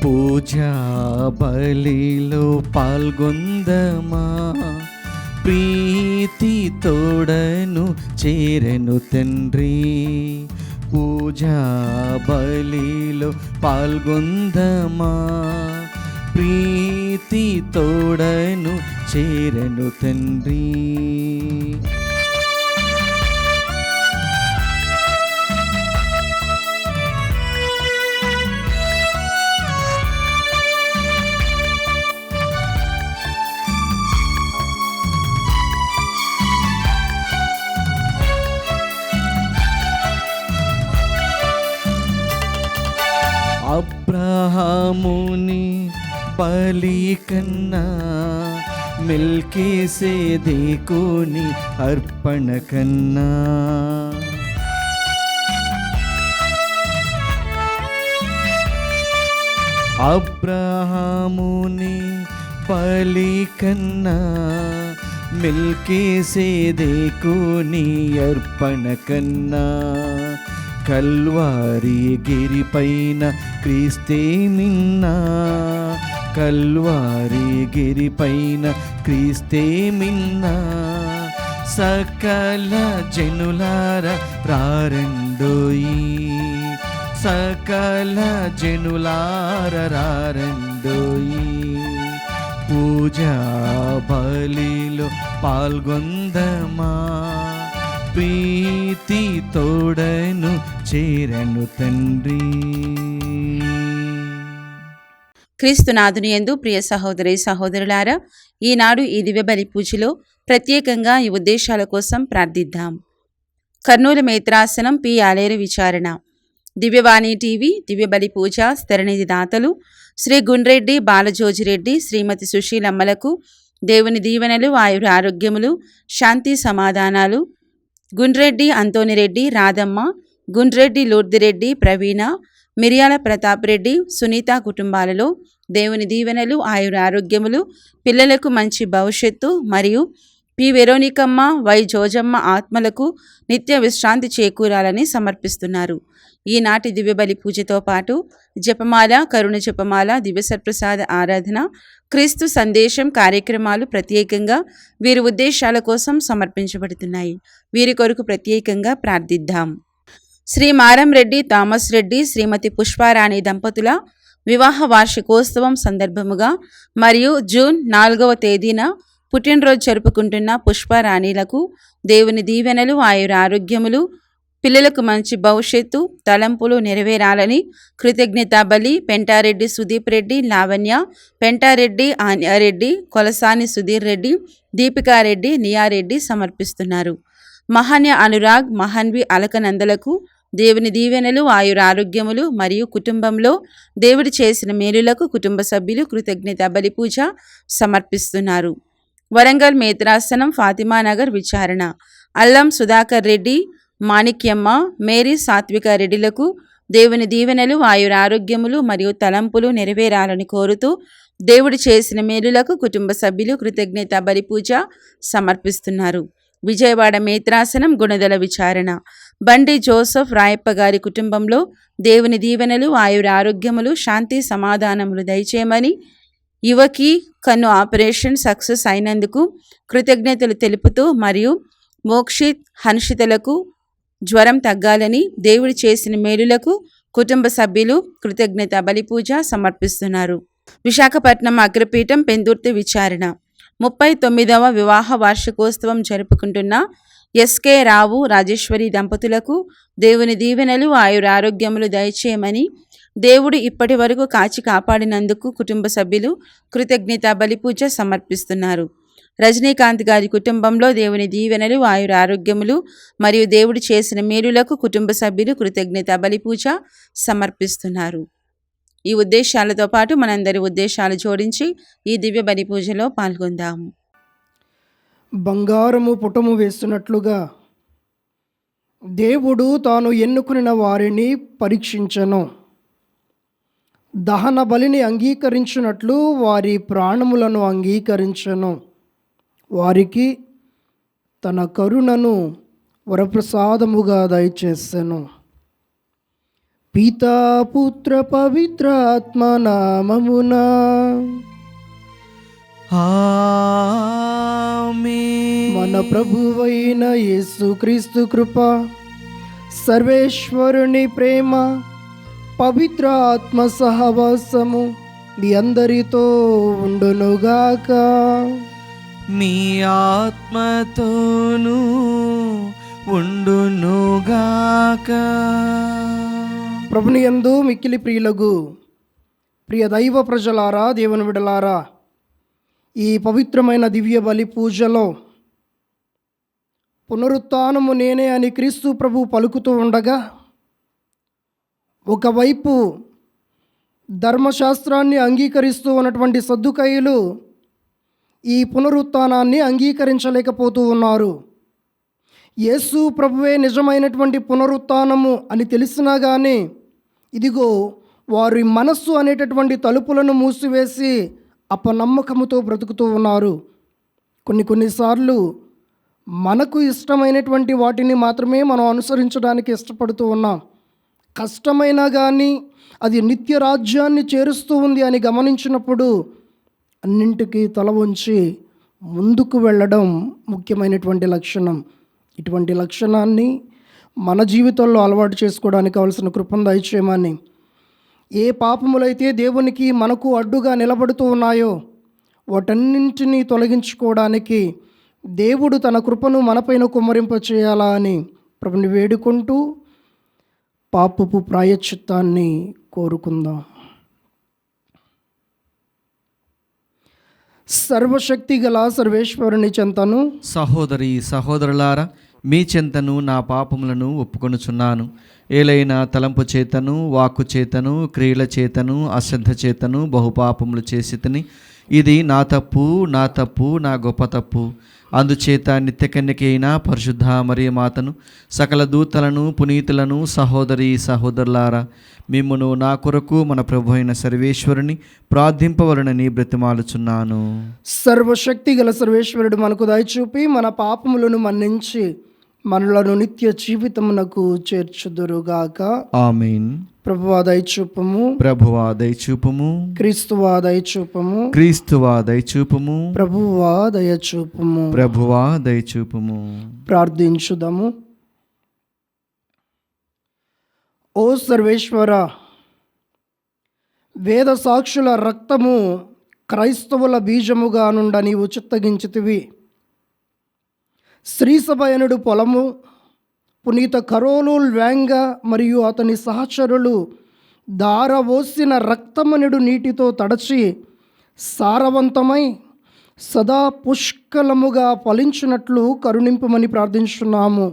పూజా బలిలో పాల్గొందమా, ప్రీతి తోడను చేరెను తండ్రి. పూజా బలిలో పాల్గొందమా, ప్రీతి తోడను చేరెను తండ్రి. అబ్రహాముని బలి కన్నా, మెల్కీసెదెకుని అర్పణ కన్నా, అబ్రహాముని బలి కన్నా, మెల్కీసెదెకుని అర్పణ కన్నా, కల్వారి గిరిపైన క్రీస్తే మిన్నా, కల్వారి గిరిపైన క్రీస్తే మిన్నా. సకల జనులార రారండోయి, సకల జనులార రారండోయి. పూజా బలిలో పాల్గొందమా, ప్రీతి తోడను చేరెను తండ్రి. క్రీస్తునాథుని యందు ప్రియ సహోదరి సహోదరులారా, ఈనాడు ఈ దివ్య బలి పూజలో ప్రత్యేకంగా ఈ ఉద్దేశాల కోసం ప్రార్థిద్దాం. కర్నూలు మేత్రాసనం పి ఆలేరు విచారణ. దివ్యవాణి టీవీ దివ్య బలి పూజ స్థిరనిధి దాతలు శ్రీ గుండ్రెడ్డి బాలజోజిరెడ్డి, శ్రీమతి సుశీలమ్మలకు దేవుని దీవెనలు, ఆయుర ఆరోగ్యములు, శాంతి సమాధానాలు. గుండ్రెడ్డి అంతోనిరెడ్డి, రాధమ్మ, గుండ్రెడ్డి లూర్దిరెడ్డి, ప్రవీణ, మిరియాల ప్రతాప్ రెడ్డి, సునీత కుటుంబాలలో దేవుని దీవెనలు, ఆయుర ఆరోగ్యములు, పిల్లలకు మంచి భవిష్యత్తు మరియు పి వెరోనికమ్మ, వై జోజమ్మ ఆత్మలకు నిత్య విశ్రాంతి చేకూరాలని సమర్పిస్తున్నారు. ఈనాటి దివ్యబలి పూజతో పాటు జపమాల, కరుణ జపమాల, దివ్యసత్ప్రసాద ఆరాధన, క్రీస్తు సందేశం కార్యక్రమాలు ప్రత్యేకంగా వీరి ఉద్దేశాల కోసం సమర్పించబడుతున్నాయి. వీరి కొరకు ప్రత్యేకంగా ప్రార్థిద్దాం. శ్రీ మారం రెడ్డి, థామస్ రెడ్డి, శ్రీమతి పుష్పారాణి దంపతుల వివాహ వార్షికోత్సవం సందర్భముగా మరియు జూన్ 4వ తేదీన పుట్టినరోజు జరుపుకుంటున్న పుష్పారాణిలకు దేవుని దీవెనలు, ఆయుర ఆరోగ్యములు, పిల్లలకు మంచి భవిష్యత్తు, తలంపులు నెరవేరాలని కృతజ్ఞతా బలి పెంటారెడ్డి సుదీప్ రెడ్డి, లావణ్య, పెంటారెడ్డి, ఆన్యారెడ్డి, కొలసాని సుధీర్ రెడ్డి, దీపికారెడ్డి, నియారెడ్డి సమర్పిస్తున్నారు. మహాన్య అనురాగ్, మహాన్వి అలకనందలకు దేవుని దీవెనలు, ఆయుర ఆరోగ్యములు మరియు కుటుంబంలో దేవుడు చేసిన మేలులకు కుటుంబ సభ్యులు కృతజ్ఞతా బలి పూజ సమర్పిస్తున్నారు. వరంగల్ మేత్రాసనం ఫాతిమానగర్ విచారణ. అల్లం సుధాకర్ రెడ్డి, మాణిక్యమ్మ, మేరీ సాత్విక రెడ్డిలకు దేవుని దీవెనలు, ఆయుర ఆరోగ్యములు మరియు తలంపులు నెరవేరాలని కోరుతూ దేవుడు చేసిన మేలులకు కుటుంబ సభ్యులు కృతజ్ఞతా బలి పూజ సమర్పిస్తున్నారు. విజయవాడ మేత్రాసనం గుణదల విచారణ. బండి జోసఫ్ రాయప్ప గారి కుటుంబంలో దేవుని దీవెనలు, ఆయుర ఆరోగ్యములు, శాంతి సమాధానములు దయచేయమని, యువకి కన్ను ఆపరేషన్ సక్సెస్ అయినందుకు కృతజ్ఞతలు తెలుపుతూ మరియు మోక్షిత్, హన్షితలకు జ్వరం తగ్గాలని దేవుడు చేసిన మేలులకు కుటుంబ సభ్యులు కృతజ్ఞత బలి పూజ సమర్పిస్తున్నారు. విశాఖపట్నం అగ్రపీఠం పెందుర్తి విచారణ. 39వ వివాహ వార్షికోత్సవం జరుపుకుంటున్న ఎస్కే రావు, రాజేశ్వరి దంపతులకు దేవుని దీవెనలు, ఆయుర ఆరోగ్యములు దయచేయమని, దేవుడు ఇప్పటి వరకు కాచి కాపాడినందుకు కుటుంబ సభ్యులు కృతజ్ఞతా బలి పూజ సమర్పిస్తున్నారు. రజనీకాంత్ గారి కుటుంబంలో దేవుని దీవెనలు, ఆయుర ఆరోగ్యములు మరియు దేవుడు చేసిన మేలులకు కుటుంబ సభ్యులు కృతజ్ఞతా బలి పూజ సమర్పిస్తున్నారు. ఈ ఉద్దేశాలతో పాటు మనందరి ఉద్దేశాలు జోడించి ఈ దివ్య బలి పూజలో పాల్గొందాము. బంగారము పుటము వేస్తున్నట్లుగా దేవుడు తాను ఎన్నుకున్న వారిని పరీక్షించను. దహన బలిని అంగీకరించినట్లు వారి ప్రాణములను అంగీకరించను. వారికి తన కరుణను వరప్రసాదముగా దయచేసెను. పితా పుత్ర పవిత్ర ఆత్మ నామమునా. ఆమేన్. మన ప్రభువైన యేసుక్రీస్తు కృప, సర్వేశ్వరుని ప్రేమ, పవిత్ర ఆత్మ సహవాసము మీ అందరితో ఉండునుగాక. మీ ఆత్మతోనూ ఉండునుగాక. ప్రభుని యందు మిక్కిలి ప్రియులగు ప్రియ దైవ ప్రజలారా, దేవుని విడలారా, ఈ పవిత్రమైన దివ్య బలి పూజలో పునరుత్థానము నేనే అని క్రీస్తు ప్రభు పలుకుతూ ఉండగా, ఒకవైపు ధర్మశాస్త్రాన్ని అంగీకరిస్తూ ఉన్నటువంటి సద్దుకయ్యులు ఈ పునరుత్థానాన్ని అంగీకరించలేకపోతూ ఉన్నారు. యేసు ప్రభువే నిజమైనటువంటి పునరుత్థానము అని తెలిసినా కానీ ఇదిగో వారి మనస్సు అనేటటువంటి తలుపులను మూసివేసి అపనమ్మకముతో బ్రతుకుతూ ఉన్నారు. కొన్నిసార్లు మనకు ఇష్టమైనటువంటి వాటిని మాత్రమే మనం అనుసరించడానికి ఇష్టపడుతూ ఉన్నాం. కష్టమైనా కానీ అది నిత్య రాజ్యాన్ని చేరుస్తూ ఉంది అని గమనించినప్పుడు అన్నింటికీ తల వంచి ముందుకు వెళ్ళడం ముఖ్యమైనటువంటి లక్షణం. ఇటువంటి లక్షణాన్ని మన జీవితంలో అలవాటు చేసుకోవడానికి కావలసిన కృపను దయచేయమని, ఏ పాపములైతే దేవునికి మనకు అడ్డుగా నిలబడుతూ ఉన్నాయో వాటన్నింటినీ తొలగించుకోవడానికి దేవుడు తన కృపను మనపైన కుమ్మరింప చేయాలా అని ప్రభుని వేడుకుంటూ పాపపు ప్రాయశ్చిత్తాన్ని కోరుకుందాం. సర్వశక్తి గల సర్వేశ్వరుని చెంతను, సహోదరి సహోదరులారా, మీ చెంతను నా పాపములను ఒప్పుకొనుచున్నాను. ఏలైనా తలంపు చేతను, వాక్కు చేతను, క్రియల చేతను, అశ్రద్ధ చేతను బహుపాపములు చేసి తిని, ఇది నా తప్పు, నా గొప్ప తప్పు. అందుచేత నిత్యకన్యకైన పరిశుద్ధ మరియమాతను, సకల దూతలను, పునీతులను, సహోదరి సహోదరులారా, మిమ్మును నా కొరకు మన ప్రభు అయిన సర్వేశ్వరుని ప్రార్థింపవలనని బ్రతిమాలుచున్నాను. సర్వశక్తి గల సర్వేశ్వరుడు మనకు దయచూపి మన పాపములను మన్నించి మనలను నిత్య జీవితమునకు చేర్చుదురుగాక. ఆమేన్. ప్రభువా దయచూపము, ప్రభువా దయచూపుము, క్రీస్తువా దయచూపము, క్రీస్తువా దయచూపుము, ప్రభువా దయచూపము. ప్రభువా దయచూపుము. ప్రార్థించుదాము. ఓ సర్వేశ్వర, వేద సాక్షుల రక్తము క్రైస్తవుల బీజముగా నుండ నీవు చిత్తగించితివి. శ్రీసభయనుడు పొలము, పునీత కరోలు వ్యాంగ మరియు అతని సహచరులు దారవోసిన రక్తమనుడు నీటితో తడచి సారవంతమై సదా పుష్కలముగా ఫలించినట్లు కరుణింపుమని ప్రార్థించున్నాము.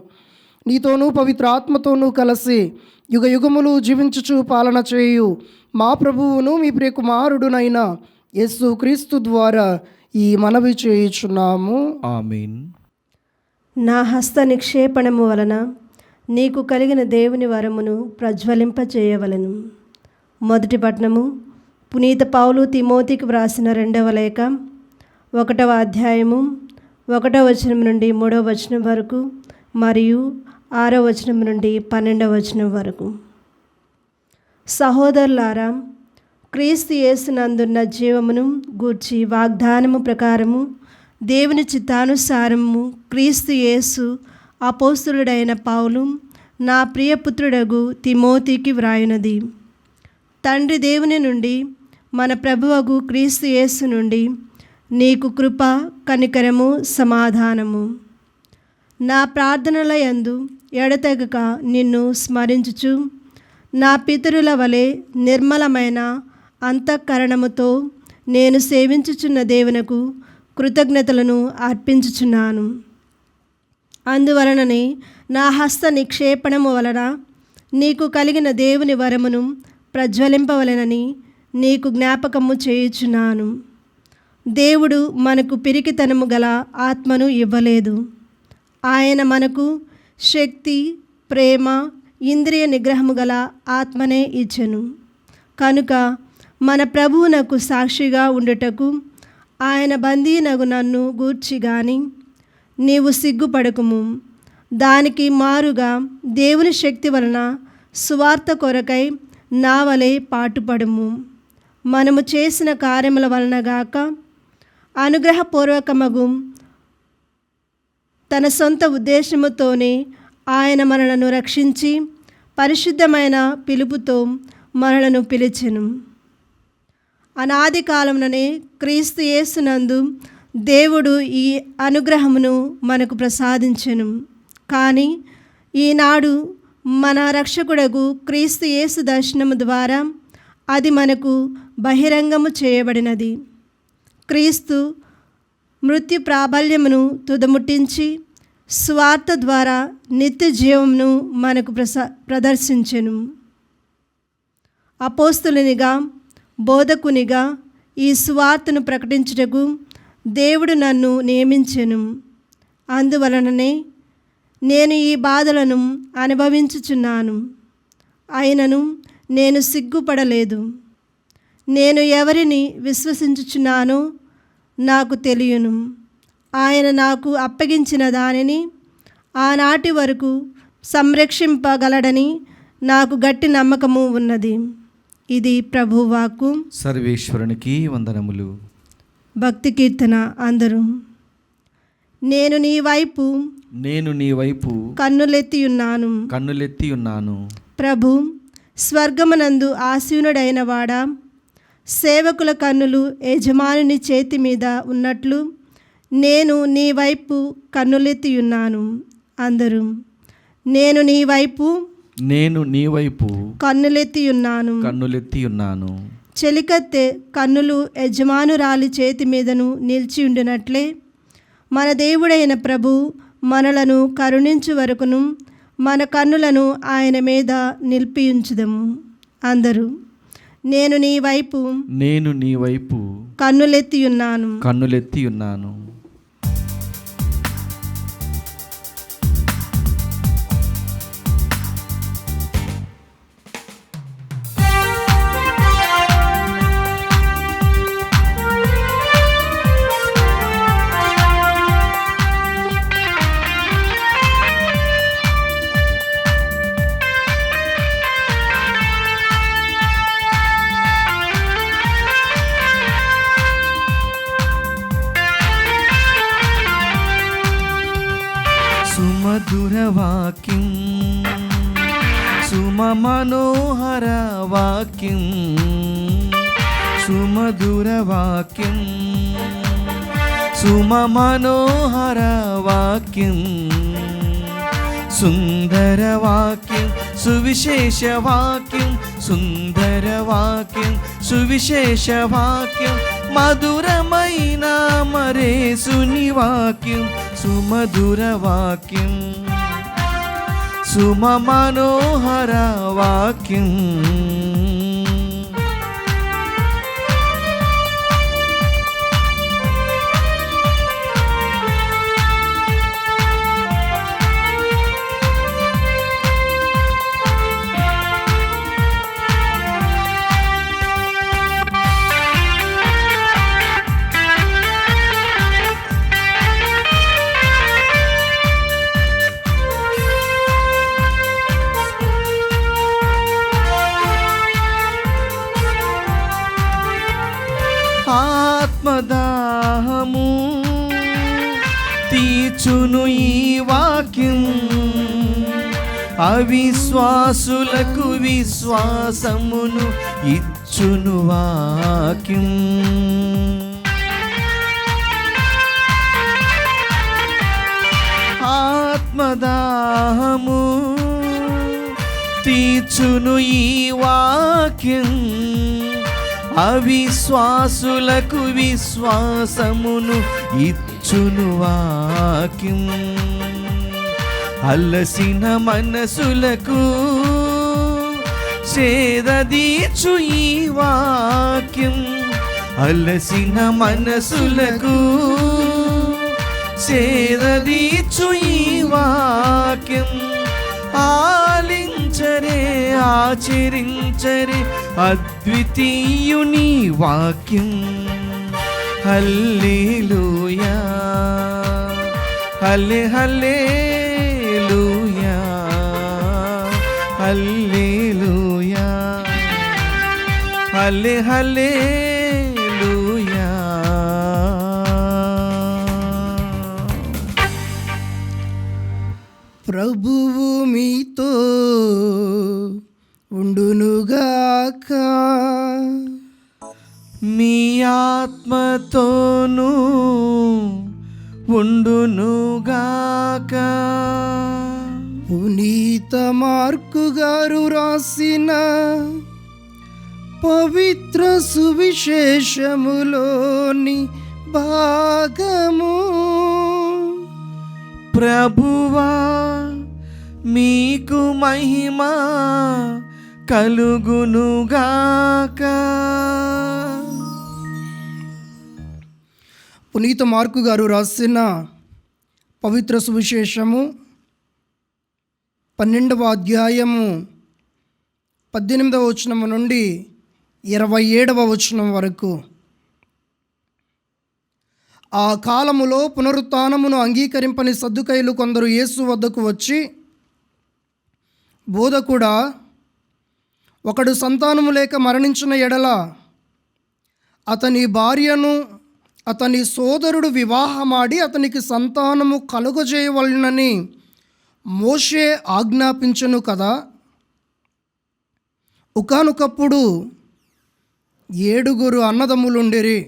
నీతోనూ పవిత్ర ఆత్మతోనూ కలిసి యుగ యుగములు జీవించుచు పాలన చేయు మా ప్రభువును మీ ప్రియకుమారుడునైన యేసు క్రీస్తు ద్వారా ఈ మనవి చేయుచున్నాము. ఆమేన్. నా హస్త నిక్షేపణము వలన నీకు కలిగిన దేవుని వరమును ప్రజ్వలింపచేయవలెను. మొదటి పట్టణము పునీత పౌలు తిమోతికి వ్రాసిన 2వ లేఖ 1వ అధ్యాయము 1వ వచనం నుండి 3వ వచనం వరకు మరియు 6వ వచనం నుండి 12వ వచనం వరకు. సహోదరులారా, క్రీస్తు యేసునందున్న జీవమును గూర్చి వాగ్దానము ప్రకారము దేవుని చిత్తానుసారము క్రీస్తు యేసు అపోస్తులుడైన పౌలు నా ప్రియపుత్రుడగు తిమోతికి వ్రాయునది. తండ్రి దేవుని నుండి మన ప్రభువగు క్రీస్తు యేసు నుండి నీకు కృప, కనికరము, సమాధానము. నా ప్రార్థనల యందు ఎడతెగక నిన్ను స్మరించుచు నా పితరుల వలె నిర్మలమైన అంతఃకరణముతో నేను సేవించుచున్న దేవునకు కృతజ్ఞతలను అర్పించుచున్నాను. అందువలననే నా హస్త నిక్షేపణము వలన నీకు కలిగిన దేవుని వరమును ప్రజ్వలింపవలెనని నీకు జ్ఞాపకము చేయుచున్నాను. దేవుడు మనకు పిరికితనము గల ఆత్మను ఇవ్వలేదు. ఆయన మనకు శక్తి, ప్రేమ, ఇంద్రియ నిగ్రహము గల ఆత్మనే ఇచ్చెను. కనుక మన ప్రభువునకు సాక్షిగా ఉండుటకు ఆయన బందీనగు నన్ను గూర్చి గాని నీవు సిగ్గుపడకుము. దానికి మారుగా దేవుని శక్తి వలన సువార్త కొరకై నా వలె పాటుపడుము. మనము చేసిన కార్యముల వలనగాక అనుగ్రహపూర్వకమగు తన సొంత ఉద్దేశముతోనే ఆయన మనలను రక్షించి పరిశుద్ధమైన పిలుపుతో మనలను పిలిచెను. అనాది కాలముననే క్రీస్తు యేసునందు దేవుడు ఈ అనుగ్రహమును మనకు ప్రసాదించెను. కానీ ఈనాడు మన రక్షకుడగు క్రీస్తు యేసు దర్శనము ద్వారా అది మనకు బహిరంగము చేయబడినది. క్రీస్తు మృత్యు ప్రాబల్యమును తుదముట్టించి స్వార్థ ద్వారా నిత్య జీవమును మనకు ప్రదర్శించెను. అపోస్తులునిగా బోధకునిగా ఈ సువార్తను ప్రకటించుటకు దేవుడు నన్ను నియమించెను. అందువలననే నేను ఈ బాధలను అనుభవించుచున్నాను. అయినను నేను సిగ్గుపడలేదు. నేను ఎవరిని విశ్వసించుచున్నానో నాకు తెలియను. ఆయన నాకు అప్పగించిన దానిని ఆనాటి వరకు సంరక్షింపగలడని నాకు గట్టి నమ్మకము ఉన్నది. ఇది ప్రభువాక్కు. సర్వేశ్వరునికి వందనములు. భక్తి కీర్తన. అందరూ నేను నీ వైపు కన్నులెత్తి ఉన్నాను. ప్రభు, స్వర్గమునందు ఆసీనుడైన వాడా, సేవకుల కన్నులు యజమానుని చేతి మీద ఉన్నట్లు నేను నీ వైపు కన్నులెత్తి ఉన్నాను. అందరూ నేను నీ వైపు కన్నులెత్తి ఉన్నాను. చెలికత్తె కన్నులు యజమానురాలి చేతి మీదను నిలిచి ఉండినట్లే మన దేవుడైన ప్రభు మనలను కరుణించు వరకును మన కన్నులను ఆయన మీద నిలిపియుంచుదము. అందరూ నేను నీ వైపు కన్నులెత్తి ఉన్నాను. సుమధురవాక్యం, సుమమనోహరవాక్యం, సుమధురవాక్యం, సుమమనోహరవాక్యం, సుందరవాక్యం, సువిశేషవాక్యం, సుందరవాక్యం, సువిశేషవాక్యం, మధురమైన మరేసుని వాక్యం, సుమధురవాక్యం, సుమమనోహరవాక్యం. ఆత్మదాహము తీర్చును ఈ వాక్యం, అవిశ్వాసులకు విశ్వాసమును ఇచ్చును వాక్యం. ఆత్మదాహము తీర్చును ఈ వాక్యం, అవిశ్వాసులకు విశ్వాసమును ఇచ్చును వాక్యం. అలసిన మనసులకు సేదదీర్చు ఈ వాక్యం, అలసిన మనసులకు సేదదీర్చు ఈ వాక్యం. ఆలించరే ఆచరించరే అద్వితీయుని వాక్యం. హల్లెలూయా, హల్లెలూయా, హల్లెలూయా. హల్లే హల్లెలూయా. ప్రభువు మీతో ఉండునుగాక, మీ ఆత్మతోనూ ఉండునుగాక. పునీత మార్కు గారు రాసిన పవిత్ర సువిశేషములోని భాగము. ప్రభువా మీకు మహిమ కలుగునుగాక. పునీత మార్కు గారు రాసిన పవిత్ర సువిశేషము 12వ అధ్యాయము 18వ వచనం నుండి 27వ వచనం వరకు. ఆ కాలములో పునరుత్థానమును అంగీకరింపని సద్దుకైలు కొందరు యేసు వద్దకు వచ్చి, బోధకుడా, ఒకడు సంతానము లేక మరణించిన ఎడల అతని భార్యను అతని సోదరుడు వివాహమాడి అతనికి సంతానము కలుగజేయవలెనని మోషే ఆజ్ఞాపించెను కదా. ఒకానొకప్పుడు 7 అన్నదమ్ములుండిరి.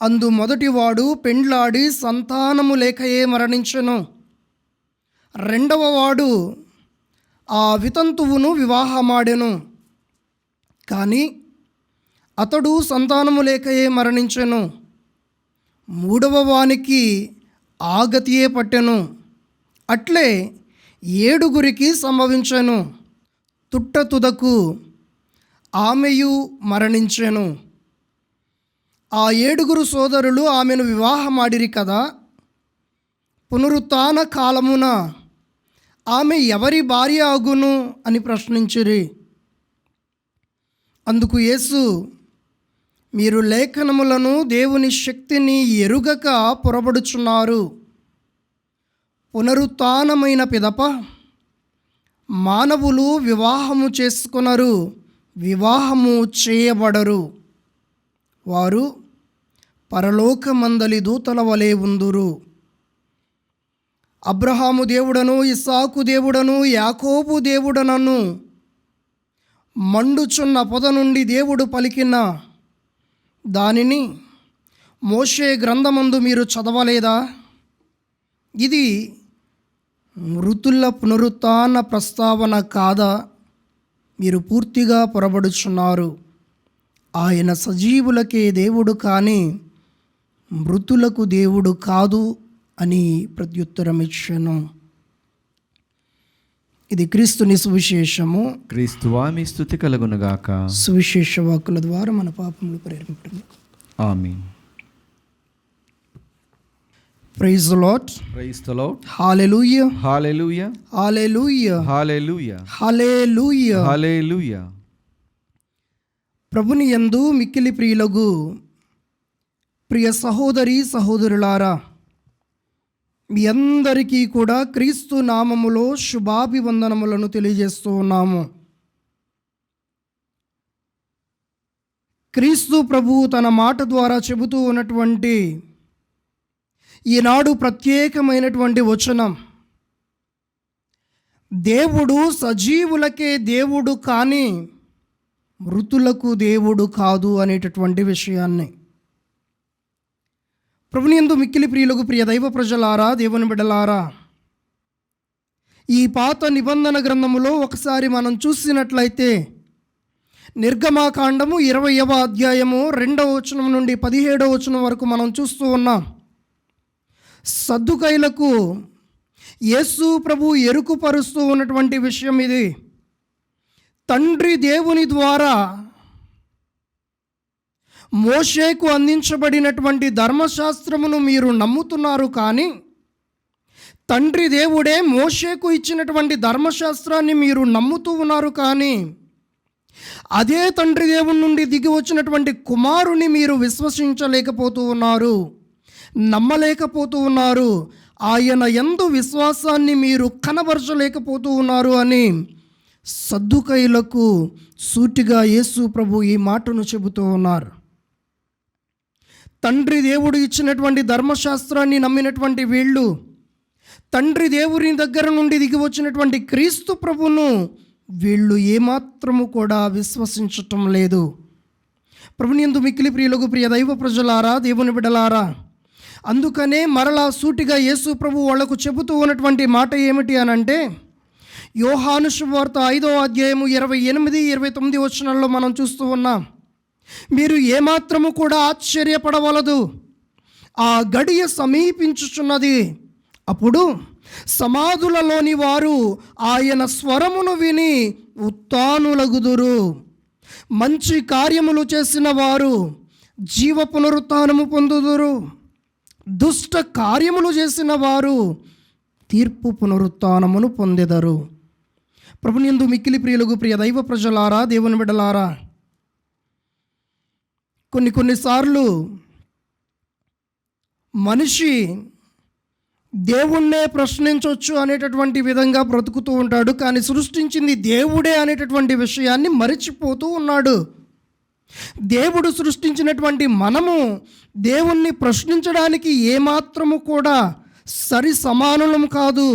అందు మొదటివాడు పెండ్లాడి సంతానము లేకయే మరణించెను. రెండవ వాడు ఆ వితంతువును వివాహమాడెను, కానీ అతడు సంతానము లేకయే మరణించెను. మూడవ వానికి ఆగతియే పట్టెను. అట్లే 7 సంభవించెను. తుట్టతుదకు ఆమెయు మరణించెను. ఆ 7 సోదరులు ఆమెను వివాహమాడిరి కదా. పునరుత్థాన కాలమున ఆమె ఎవరి భార్య అగును అని ప్రశ్నించిరి. అందుకు యేసు, మీరు లేఖనములను దేవుని శక్తిని ఎరుగక పొరబడుచున్నారు. పునరుత్థానమైన పిదప మానవులు వివాహము చేసుకొనరు, వివాహము చేయబడరు. వారు పరలోకమందలి దూతల వలె ఉందురు. అబ్రహాము దేవుడను, ఇస్సాకు దేవుడను, యాకోబు దేవుడనను మండుచున్న పొద నుండి దేవుడు పలికిన దానిని మోషే గ్రంథమందు మీరు చదవలేదా? ఇది మృతుల పునరుత్థాన ప్రస్తావన కాదా? మీరు పూర్తిగా పొరబడుచున్నారు. ఆయన సజీవులకే దేవుడు కానీ మృతులకు దేవుడు కాదు అని ప్రత్యుత్తరం ఇచ్చాను. ఇది క్రీస్తుని సువిశేషము. క్రీస్తువా మీ స్తుతి కలుగునుగాక. సువిశేష వాక్కుల ద్వారా మన పాపములు పరిహరింపబడును. Amen. Praise the lord. Praise the lord. Hallelujah, hallelujah, hallelujah, hallelujah, hallelujah. Hallelujah. ప్రభుని యందు మిక్కిలి ప్రియులగు ప్రియ సహోదరి సహోదరులారా, మీ అందరికీ కూడా క్రీస్తు నామములో శుభాభివందనములను తెలియజేస్తూ ఉన్నాము. క్రీస్తు ప్రభువు తన మాట ద్వారా చెబుతూ ఉన్నటువంటి ఈనాడు ప్రత్యేకమైనటువంటి వచనం, దేవుడు సజీవులకే దేవుడు కానీ మృతులకు దేవుడు కాదు అనేటటువంటి విషయాన్ని. ప్రభుని యందు మిక్కిలి ప్రియులకు ప్రియ దైవ ప్రజలారా, దేవుని బిడ్డలారా, ఈ పాత నిబంధన గ్రంథములో ఒకసారి మనం చూసినట్లయితే నిర్గమాకాండము 20వ అధ్యాయము 2వ వచనం నుండి 17వ వచనం వరకు మనం చూస్తూ ఉన్నాం. సద్దుకైలకు యేసు ప్రభు ఎరుకుపరుస్తూ ఉన్నటువంటి విషయం ఇది. తండ్రి దేవుని ద్వారా మోషేకు అందించబడినటువంటి ధర్మశాస్త్రమును మీరు నమ్ముతున్నారు, కానీ తండ్రి దేవుడే మోషేకు ఇచ్చినటువంటి ధర్మశాస్త్రాన్ని మీరు నమ్ముతూ ఉన్నారు. కానీ అదే తండ్రి దేవుని నుండి దిగి వచ్చినటువంటి కుమారుని మీరు విశ్వసించలేకపోతూ ఉన్నారు, నమ్మలేకపోతూ ఉన్నారు. ఆయన యందు విశ్వాసాన్ని మీరు కనబరచలేకపోతూ ఉన్నారు అని సద్దుకయ్యులకు సూటిగా యేసు ప్రభు ఈ మాటను చెబుతూ ఉన్నారు. తండ్రి దేవుడు ఇచ్చినటువంటి ధర్మశాస్త్రాన్ని నమ్మినటువంటి వీళ్ళు తండ్రి దేవుని దగ్గర నుండి దిగి వచ్చినటువంటి క్రీస్తు ప్రభును వీళ్ళు ఏమాత్రము కూడా విశ్వసించటం లేదు. ప్రభునియందు మిక్కిలి ప్రియులకు ప్రియ దైవ ప్రజలారా, దేవుని బిడ్డలారా, అందుకనే మరలా సూటిగా యేసు ప్రభు వాళ్లకు చెబుతూ ఉన్నటువంటి మాట ఏమిటి అనంటే, యోహాను శుభవార్త 5వ అధ్యాయము 28, 29 వచనాల్లో మనం చూస్తూ ఉన్నాం. మీరు ఏమాత్రము కూడా ఆశ్చర్యపడవలదు, ఆ గడియ సమీపించుచున్నది. అప్పుడు సమాధులలోని వారు ఆయన స్వరమును విని ఉత్థానులగుదురు. మంచి కార్యములు చేసిన వారు జీవ పునరుత్థానము పొందుదురు. దుష్ట కార్యములు చేసిన వారు తీర్పు పునరుత్థానమును పొందెదరు. ప్రభునియందు మిక్కిలి ప్రియులకు ప్రియ దైవ ప్రజలారా, దేవుని బిడ్డలారా, కొన్నిసార్లు మనిషి దేవుణ్ణే ప్రశ్నించవచ్చు అనేటటువంటి విధంగా బ్రతుకుతూ ఉంటాడు. కానీ సృష్టించింది దేవుడే అనేటటువంటి విషయాన్ని మరిచిపోతూ ఉన్నాడు. దేవుడు సృష్టించినటువంటి మనము దేవుణ్ణి ప్రశ్నించడానికి ఏమాత్రము కూడా సరి సమానులం కాదు.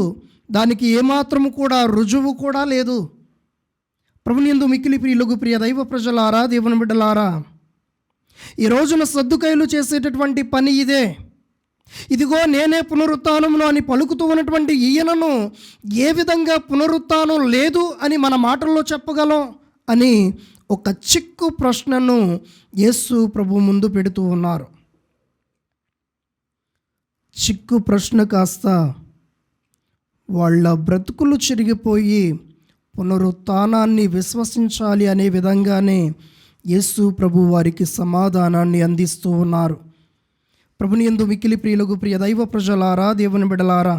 దానికి ఏమాత్రము కూడా రుజువు కూడా లేదు. ప్రభునియందు మిక్కిలి ప్రియులకు ప్రియ దైవ ప్రజలారా, దేవుని బిడ్డలారా, ఈ రోజున సద్దుకైలు చేసేటటువంటి పని ఇదే. ఇదిగో నేనే పునరుత్థానమును అని పలుకుతూ ఉన్నటువంటి ఈయనను ఏ విధంగా పునరుత్థానం లేదు అని మన మాటల్లో చెప్పగలం అని ఒక చిక్కు ప్రశ్నను యేసు ప్రభు ముందు పెడుతూ ఉన్నారు. చిక్కు ప్రశ్న కాస్త వాళ్ళ బ్రతుకులు చిరిగిపోయి పునరుత్థానాన్ని విశ్వసించాలి అనే విధంగానే యేసు ప్రభు వారికి సమాధానాన్ని అందిస్తూ ఉన్నారు. ప్రభునియందు మిక్కిలి ప్రియులకు ప్రియ దైవ ప్రజలారా, దేవుని బిడ్డలారా,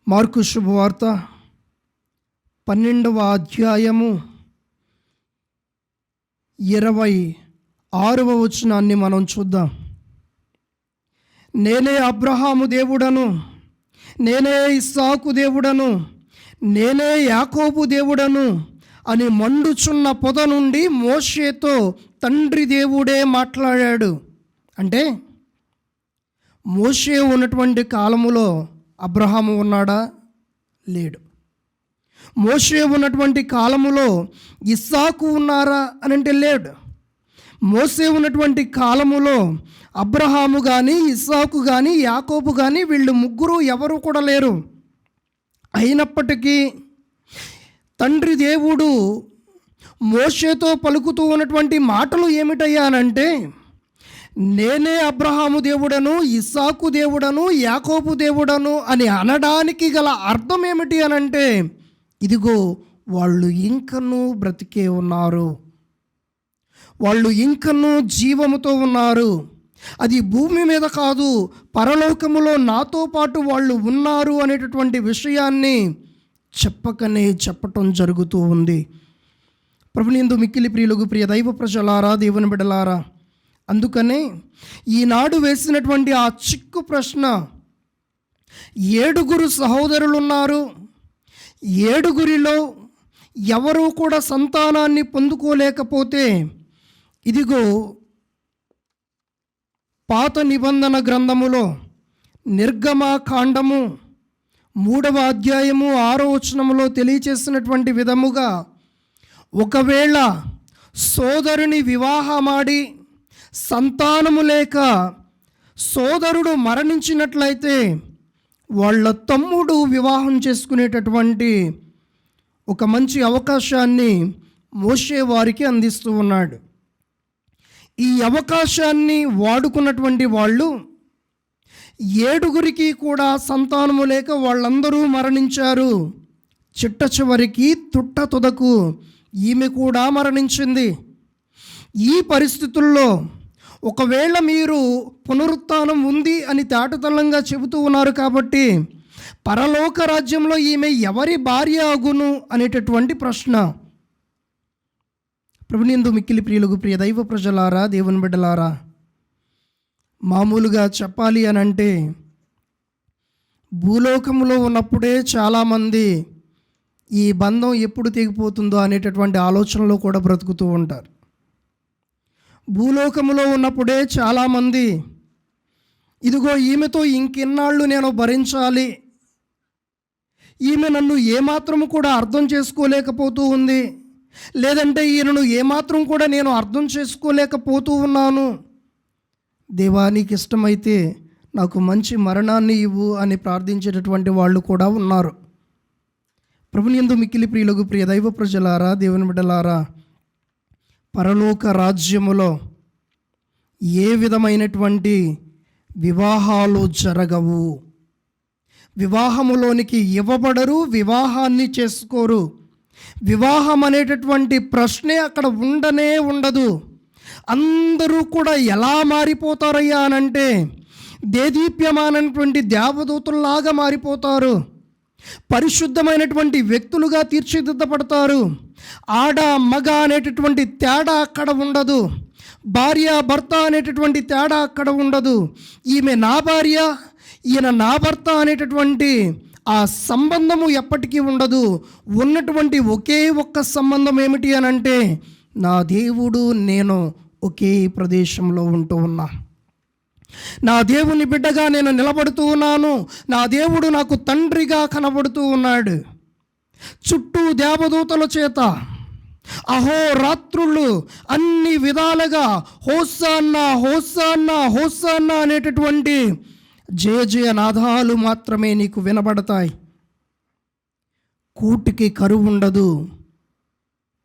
మార్కు శుభవార్త 12వ అధ్యాయము 26వ వచనాన్ని మనం చూద్దాం. నేనే అబ్రహాము దేవుడను, నేనే ఇస్సాకు దేవుడను, నేనే యాకోబు దేవుడను అని మండుచున్న పొద నుండి మోషేతో తండ్రి దేవుడే మాట్లాడాడు. అంటే మోషే ఉన్నటువంటి కాలములో అబ్రహాము ఉన్నాడా? లేడు. మోషే ఉన్నటువంటి కాలములో ఇస్సాకు ఉన్నారా అని అంటే లేడు. మోషే ఉన్నటువంటి కాలములో అబ్రహాము కానీ, ఇస్సాకు కానీ, యాకోబు కానీ వీళ్ళు ముగ్గురు ఎవరు కూడా లేరు. అయినప్పటికీ తండ్రి దేవుడు మోషేతో పలుకుతూ ఉన్నటువంటి మాటలు ఏమిటయ్యానంటే, నేనే అబ్రహాము దేవుడను, ఇస్సాకు దేవుడను, యాకోబు దేవుడను అని అనడానికి గల అర్థం ఏమిటి అనంటే, ఇదిగో వాళ్ళు ఇంకనూ బ్రతికే ఉన్నారు, వాళ్ళు ఇంకనూ జీవముతో ఉన్నారు. అది భూమి మీద కాదు, పరలోకములో నాతో పాటు వాళ్ళు ఉన్నారు అనేటటువంటి విషయాన్ని చెప్పకనే చెప్పటం జరుగుతూ ఉంది. ప్రభునియందు మిక్కిలి ప్రియులకు ప్రియ దైవ ప్రజలారా, దేవుని బిడ్డలారా, అందుకనే ఈనాడు వేసినటువంటి ఆ చిక్కు ప్రశ్న, 7 సహోదరులు ఉన్నారు, 7 ఎవరూ కూడా సంతానాన్ని పొందుకోలేకపోతే, ఇదిగో పాత నిబంధన గ్రంథములో నిర్గమకాండము 3వ అధ్యాయము 6వ వచనములో తెలియచేసినటువంటి విధముగా, ఒకవేళ సోదరుని వివాహమాడి సంతానము లేక సోదరుడు మరణించినట్లయితే వాళ్ళ తమ్ముడు వివాహం చేసుకునేటటువంటి ఒక మంచి అవకాశాన్ని మోషే వారికి అందిస్తూ ఉన్నాడు. ఈ అవకాశాన్ని వాడుకున్నటువంటి వాళ్ళు 7 కూడా సంతానము లేక వాళ్ళందరూ మరణించారు. చిట్ట చివరికి తుట్ట తుదకు ఈమె కూడా మరణించింది. ఈ పరిస్థితుల్లో ఒకవేళ మీరు పునరుత్థానం ఉంది అని తేటతెల్లంగా చెబుతూ ఉన్నారు కాబట్టి పరలోక రాజ్యంలో ఈమె ఎవరి భార్య అగును అనేటటువంటి ప్రశ్న. ప్రభునియందు మిక్కిలి ప్రియులకు ప్రియ దైవ ప్రజలారా, దేవుని బిడ్డలారా, మామూలుగా చెప్పాలి అని అంటే భూలోకంలో ఉన్నప్పుడే చాలామంది ఈ బంధం ఎప్పుడు తెగిపోతుందో అనేటటువంటి ఆలోచనలో కూడా బ్రతుకుతూ ఉంటారు. భూలోకములో ఉన్నప్పుడే చాలామంది ఇదిగో ఈమెతో ఇంకెన్నాళ్ళు నేను భరించాలి, ఈమె నన్ను ఏమాత్రము కూడా అర్థం చేసుకోలేకపోతూ ఉంది, లేదంటే ఈయనను ఏమాత్రం కూడా నేను అర్థం చేసుకోలేకపోతూ ఉన్నాను, దేవా నీకు ఇష్టమైతే నాకు మంచి మరణాన్ని ఇవ్వు అని ప్రార్థించేటటువంటి వాళ్ళు కూడా ఉన్నారు. ప్రభుని యందు మిక్కిలి ప్రియులకు ప్రియ దైవ ప్రజలారా, దేవుని బిడ్డలారా, పరలోక రాజ్యములో ఏ విధమైనటువంటి వివాహాలు జరగవు. వివాహములోనికి ఇవ్వబడరు, వివాహాన్ని చేసుకోరు. వివాహం అనేటటువంటి ప్రశ్నే అక్కడ ఉండనే ఉండదు. అందరూ కూడా ఎలా మారిపోతారయ్యా అనంటే దేదీప్యమానటువంటి దేవదూతుల్లాగా మారిపోతారు. పరిశుద్ధమైనటువంటి వ్యక్తులుగా తీర్చిదిద్దపడతారు. ఆడ మగ అనేటటువంటి తేడా అక్కడ ఉండదు. భార్య భర్త అనేటటువంటి తేడా అక్కడ ఉండదు. ఈమె నా భార్య, ఈయన నా భర్త అనేటటువంటి ఆ సంబంధము ఎప్పటికీ ఉండదు. ఉన్నటువంటి ఒకే ఒక్క సంబంధం ఏమిటి అనంటే నా దేవుడు నేను ఒకే ప్రదేశంలో ఉంటూ ఉన్నా, నా దేవుని బిడ్డగా నేను నిలబడుతూ ఉన్నాను, నా దేవుడు నాకు తండ్రిగా కనబడుతూ ఉన్నాడు. చుట్టూ దేవదూతల చేత అహోరాత్రులు అన్ని విధాలుగా హోసన్నా హోసన్నా హోసన్నా అనేటటువంటి జయ జయ నాదాలు మాత్రమే నీకు వినబడతాయి. కూటికి కరువు ఉండదు,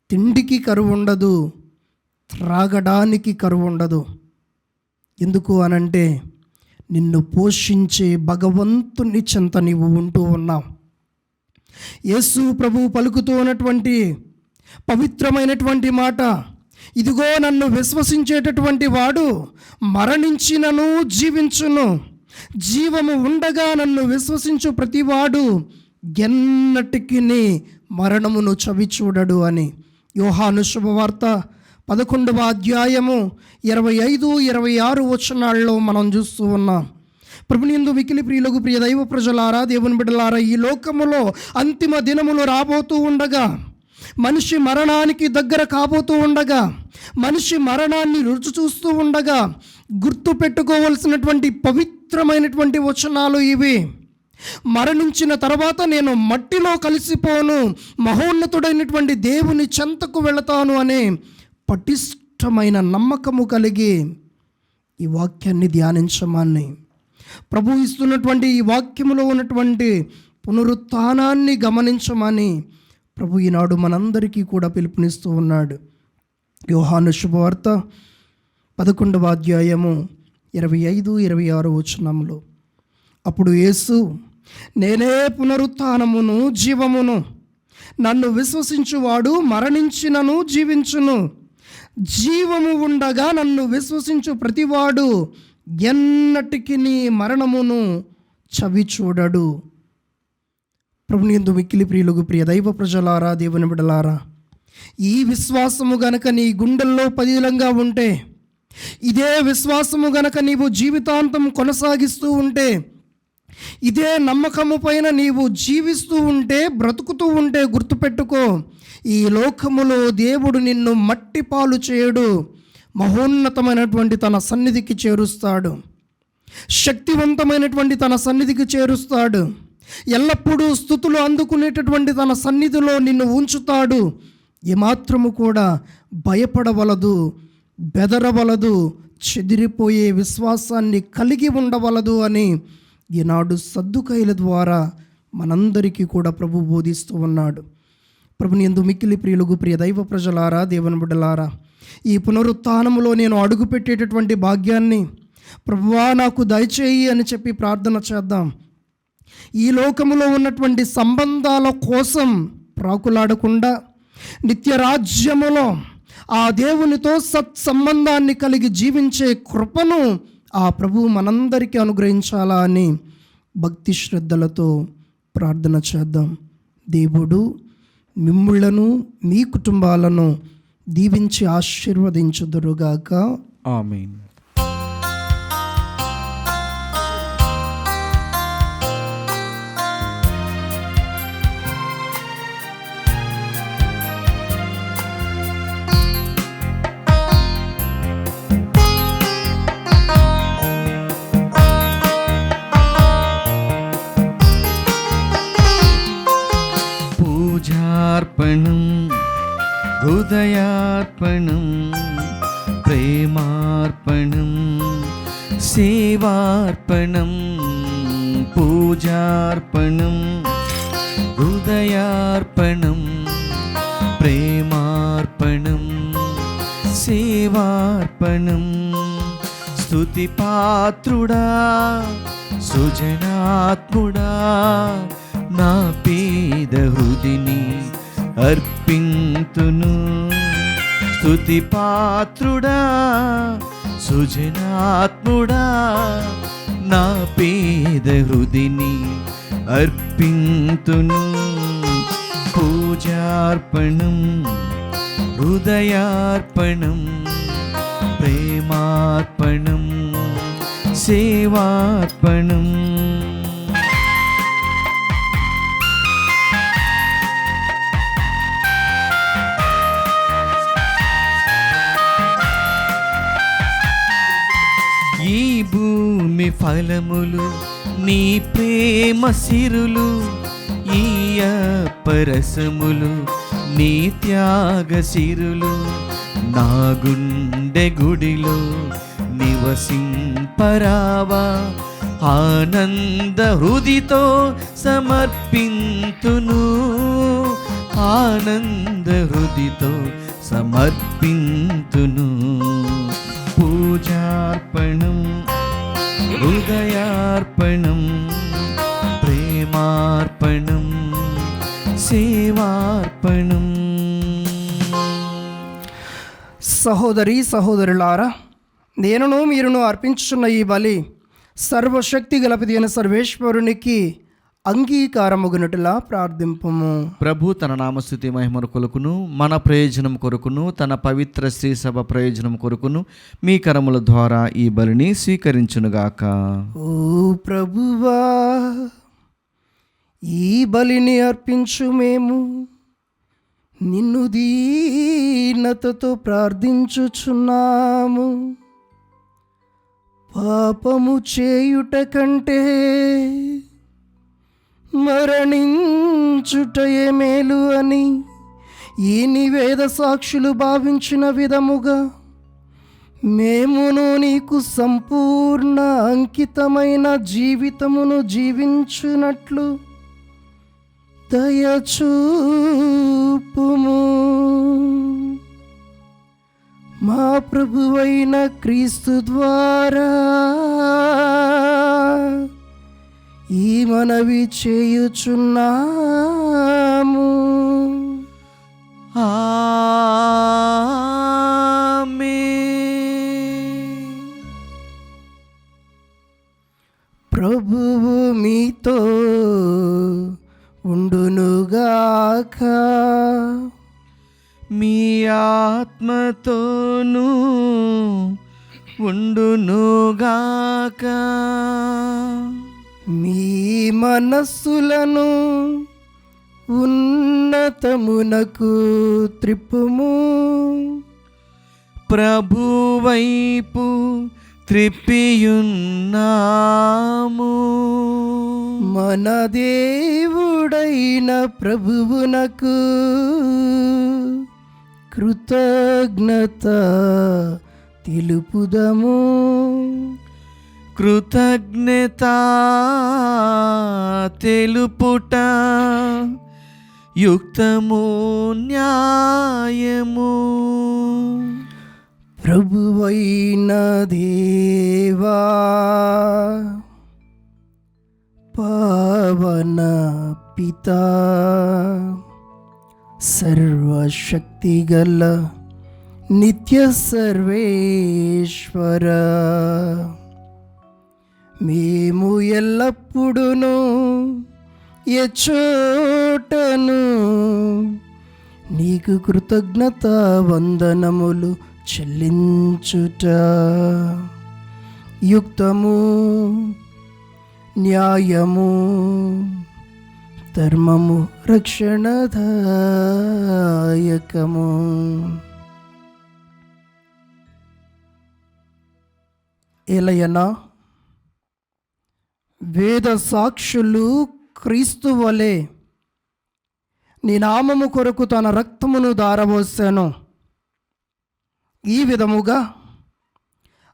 తిండికి కరువు ఉండదు, త్రాగడానికి కరువు ఉండదు. ఎందుకు అనంటే నిన్ను పోషించే భగవంతుని చెంత నీవు ఉంటూ ఉన్నావు. యేసు ప్రభువు పలుకుతూ ఉన్నటువంటి పవిత్రమైనటువంటి మాట, ఇదిగో నన్ను విశ్వసించేటటువంటి వాడు మరణించినను జీవించును, జీవము ఉండగా నన్ను విశ్వసించు ప్రతివాడు ఎన్నటికి మరణమును చవి చూడడు అని యోహాను శుభవార్త 11వ అధ్యాయము 25-26 వచనాల్లో మనం చూస్తూ ఉన్నాం. ప్రభునియందు మిక్కిలి ప్రియులకు ప్రియ దైవ ప్రజలారా, దేవుని బిడ్డలారా, ఈ లోకములో అంతిమ దినములు రాబోతూ ఉండగా, మనిషి మరణానికి దగ్గర కాబోతూ ఉండగా, మనిషి మరణాన్ని రుచి చూస్తూ ఉండగా గుర్తు పెట్టుకోవలసినటువంటి పవిత్రమైనటువంటి వచనాలు ఇవి. మరణించిన తర్వాత నేను మట్టిలో కలిసిపోను, మహోన్నతుడైనటువంటి దేవుని చెంతకు వెళతాను అనే పటిష్టమైన నమ్మకము కలిగి ఈ వాక్యాన్ని ధ్యానించమని, ప్రభు ఇస్తున్నటువంటి ఈ వాక్యములో ఉన్నటువంటి పునరుత్థానాన్ని గమనించమని ప్రభు ఈనాడు మనందరికీ కూడా పిలుపునిస్తూ ఉన్నాడు. యోహాను శుభవార్త 11వ అధ్యాయము 25-26 వచనములు, అప్పుడు యేసు, నేనే పునరుత్థానమును జీవమును, నన్ను విశ్వసించువాడు మరణించినను జీవించును, జీవము ఉండగా నన్ను విశ్వసించు ప్రతివాడు ఎన్నటికి మరణమును చవి చూడడు. ప్రభునియందు మిక్కిలి ప్రియులకు ప్రియ దైవ ప్రజలారా, దేవుని బిడ్డలారా, ఈ విశ్వాసము గనక నీ గుండెల్లో పదిలంగా ఉంటే, ఇదే విశ్వాసము గనక నీవు జీవితాంతం కొనసాగిస్తూ ఉంటే, ఇదే నమ్మకము పైన నీవు జీవిస్తూ ఉంటే, బ్రతుకుతూ ఉంటే, గుర్తుపెట్టుకో, ఈ లోకములో దేవుడు నిన్ను మట్టి పాలు చేయడు, మహోన్నతమైనటువంటి తన సన్నిధికి చేరుస్తాడు, శక్తివంతమైనటువంటి తన సన్నిధికి చేరుస్తాడు, ఎల్లప్పుడూ స్తుతులు అందుకునేటటువంటి తన సన్నిధిలో నిన్ను ఉంచుతాడు. ఏమాత్రము కూడా భయపడవలదు, బెదరవలదు, చెదిరిపోయే విశ్వాసాన్ని కలిగి ఉండవలదు అని ఈనాడు సద్దుకైల ద్వారా మనందరికీ కూడా ప్రభు బోధిస్తూ ఉన్నాడు. ప్రభుని యందు మిక్కిలి ప్రియులకు ప్రియ దైవ ప్రజలారా, దేవుని బిడ్డలారా, ఈ పునరుత్థానములో నేను అడుగుపెట్టేటటువంటి భాగ్యాన్ని ప్రభువా నాకు దయచేయి అని చెప్పి ప్రార్థన చేద్దాం. ఈ లోకములో ఉన్నటువంటి సంబంధాల కోసం ప్రాకులాడకుండా నిత్య రాజ్యములో ఆ దేవునితో సత్సంబంధాన్ని కలిగి జీవించే కృపను ఆ ప్రభువు మనందరికీ అనుగ్రహించాలా అని భక్తి శ్రద్ధలతో ప్రార్థన చేద్దాం. దేవుడు మిమ్ములను మీ కుటుంబాలను దీవించి ఆశీర్వదించుదురుగాక. ఆమేన్. హృదయార్పణం, ప్రేమార్పణం, సేవార్పణం, పూజార్పణం. హృదయార్పణం, ప్రేమార్పణం, సేవార్పణం. స్తుతి పాత్రుడా, సుజనాత్ముడా, నా పేద హృదిని అర్పింతును. స్తుతి పాత్రుడా, సుజనాత్ముడా, నా పేద హృదిని అర్పింతును. పూజార్పణం, హృదయార్పణం, ప్రేమార్పణం, సేవార్పణం. ఈ భూమి ఫలములు నీ ప్రేమ సిరులు, ఈ అప్పరసములు నీ త్యాగ సిరులు. నా గుండె గుడిలో నివసింపరావా, ఆనంద హృదితో సమర్పింతును. ఆనంద హృదితో సమర్పింతును. పూజార్పణం, హృదయార్పణం, ప్రేమార్పణం, సేవార్పణం. సహోదరి సహోదరులారా, నేనును మీరును అర్పించుచున్న ఈ బలి సర్వశక్తి గలపతి అయిన సర్వేశ్వరునికి అంగీకారముగునట్టులా ప్రార్థింపము. ప్రభు తన నామస్తుతి మహిమను కొరకును, మన ప్రయోజనం కొరకును, తన పవిత్ర శ్రీ సభ ప్రయోజనం కొరకును మీ కరముల ద్వారా ఈ బలిని స్వీకరించునుగాక. ఓ ప్రభువా, ఈ బలిని అర్పించు మేము నిన్ను దీనతతో ప్రార్థించుచున్నాము. పాపము చేయుట కంటే మరణించుటయే మేలు అని ఈ నివేద సాక్షులు భావించిన విధముగా మేమును నీకు సంపూర్ణ అంకితమైన జీవితమును జీవించునట్లు దయచూపుము. మా ప్రభువైన క్రీస్తు ద్వారా ఈ మనవి చేయుచున్నాము. ఆమేన్. ప్రభువు మీతో ఉండునుగాక, మీ ఆత్మతోనూ ఉండునుగాక. మీ మనస్సులను ఉన్నతమునకు త్రిప్పుము. ప్రభువైపు త్రిప్పియున్నాము. మన దేవుడైన ప్రభువునకు కృతజ్ఞత తెలుపుదము. కృతజ్ఞత తెలుపుట యుక్తము, న్యాయము. ప్రభువైన దేవా, పావన పితా, సర్వశక్తిగల నిత్య సర్వేశ్వర, మేము ఎల్లప్పుడూ ఎచ్చోటను నీకు కృతజ్ఞత వందనములు చెల్లించుట యుక్తము, న్యాయము, ధర్మము, రక్షణదాయకము. ఎలయనా వేద సాక్షులు క్రీస్తు వలె నీ నామము కొరకు తన రక్తమును దారబోసాను. ఈ విధముగా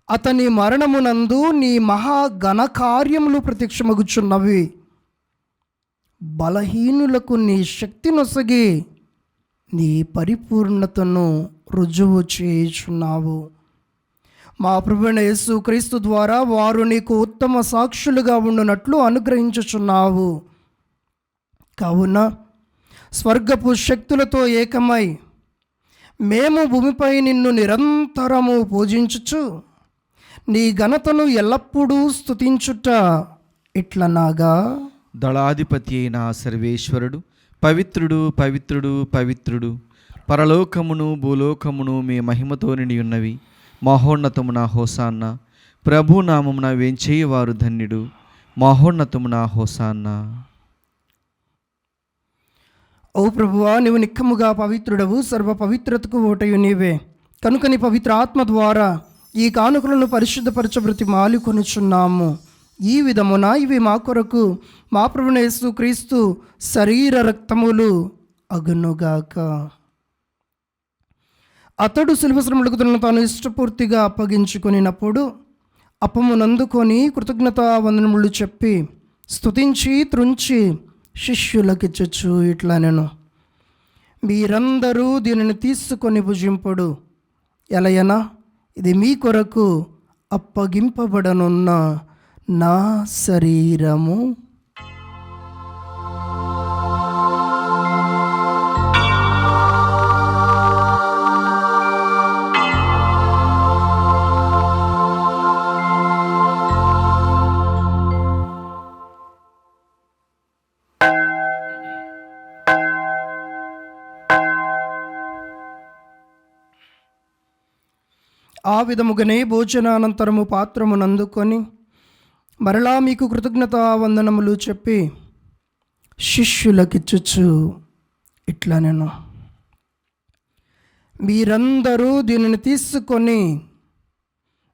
అతని మరణమునందు నీ మహా ఘనకార్యములు ప్రత్యక్షమగుచున్నవి. బలహీనులకు నీ శక్తి నొసగి నీ పరిపూర్ణతను రుజువు చేయుచున్నావు. మా ప్రభువైన యేసు క్రీస్తు ద్వారా వారు నీకు ఉత్తమ సాక్షులుగా ఉండునట్లు అనుగ్రహించుచున్నావు. కావున స్వర్గపు శక్తులతో ఏకమై మేము భూమిపై నిన్ను నిరంతరము పూజించుచు నీ ఘనతను ఎల్లప్పుడూ స్తుతించుట ఇట్లనాగా, దళాధిపతి అయిన సర్వేశ్వరుడు పవిత్రుడు పవిత్రుడు పవిత్రుడు, పరలోకమును భూలోకమును మీ మహిమతో నిండి ఉన్నవి. మహోన్నతమున హోసాన్న, ప్రభునామమున వేంచేయవారు ధన్యుడు. మహోన్నతమున హోసాన్న. ఓ ప్రభువా, నీవు నిక్కముగా పవిత్రుడవు, సర్వ పవిత్రతకు ఓటయు నీవే. కనుక నీ పవిత్ర ఆత్మ ద్వారా ఈ కానుకలను పరిశుద్ధపరచబృతి మాలుకొనుచున్నాము. ఈ విధమున ఇవి మా కొరకు మా ప్రభువైన యేసు క్రీస్తు శరీర రక్తములు అగునుగాక. అతడు శిలువ శ్రమలకు తనను తాను ఇష్టపూర్తిగా అప్పగించుకొనినప్పుడు అప్పమునందుకొని కృతజ్ఞతా వందనములు చెప్పి స్తుతించి త్రుంచి శిష్యులకిచ్చచ్చు ఇట్లా నేను, మీరందరూ దీనిని తీసుకొని భుజింపుడు. ఎలయనా ఇది మీ కొరకు అప్పగింపబడనున్న నా శరీరము. ఆ విధముగానే భోజనానంతరము పాత్రమునందుకొని మరలా మీకు కృతజ్ఞతా వందనములు చెప్పి శిష్యులకిచ్చుచు ఇట్లా నేను, మీరందరూ దీనిని తీసుకొని